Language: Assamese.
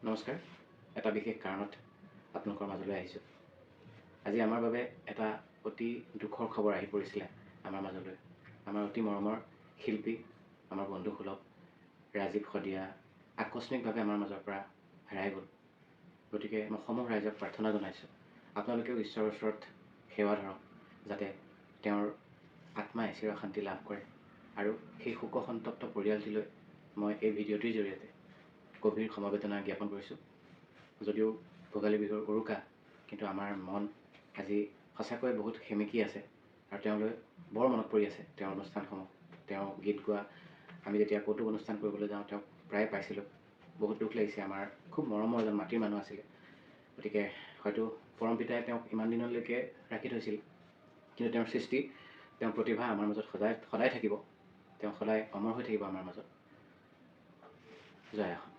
নমস্কাৰ। এটা বিশেষ কাৰণত আপোনালোকৰ মাজলৈ আহিছোঁ। আজি আমাৰ বাবে এটা অতি দুখৰ খবৰ আহি পৰিছিলে আমাৰ মাজলৈ। আমাৰ অতি মৰমৰ শিল্পী, আমাৰ বন্ধুসুলভ ৰাজীৱ শদিয়া আকস্মিকভাৱে আমাৰ মাজৰ পৰা হেৰাই গ'ল। গতিকে মই সমূহ ৰাইজক প্ৰাৰ্থনা জনাইছোঁ, আপোনালোকেও ঈশ্বৰৰ ওচৰত সেৱা ধৰক যাতে তেওঁৰ আত্মাই চিৰশান্তি লাভ কৰে। আৰু সেই শোকসন্তপ্ত পৰিয়ালটিলৈ মই এই ভিডিঅ'টিৰ জৰিয়তে গভীৰ সমবেদনা জ্ঞাপন কৰিছোঁ। যদিও ভোগালী বিহুৰ উৰুকা, কিন্তু আমাৰ মন আজি সঁচাকৈ বহুত সেমেকি আছে আৰু তেওঁলৈ বৰ মনত পৰি আছে তেওঁৰ অনুষ্ঠানসমূহ। তেওঁ গীত গোৱা, আমি যেতিয়া কৌতুক অনুষ্ঠান কৰিবলৈ যাওঁ তেওঁক প্ৰায়ে পাইছিলোঁ। বহুত দুখ লাগিছে, আমাৰ খুব মৰমৰ এজন মাটিৰ মানুহ আছিলে। গতিকে হয়তো পৰম পিতাই তেওঁক ইমান দিনলৈকে ৰাখি থৈছিল, কিন্তু তেওঁৰ সৃষ্টি, তেওঁৰ প্ৰতিভা আমাৰ মাজত সদায় থাকিব। তেওঁ সদায় অমৰ হৈ থাকিব আমাৰ মাজত। জয় আহোম।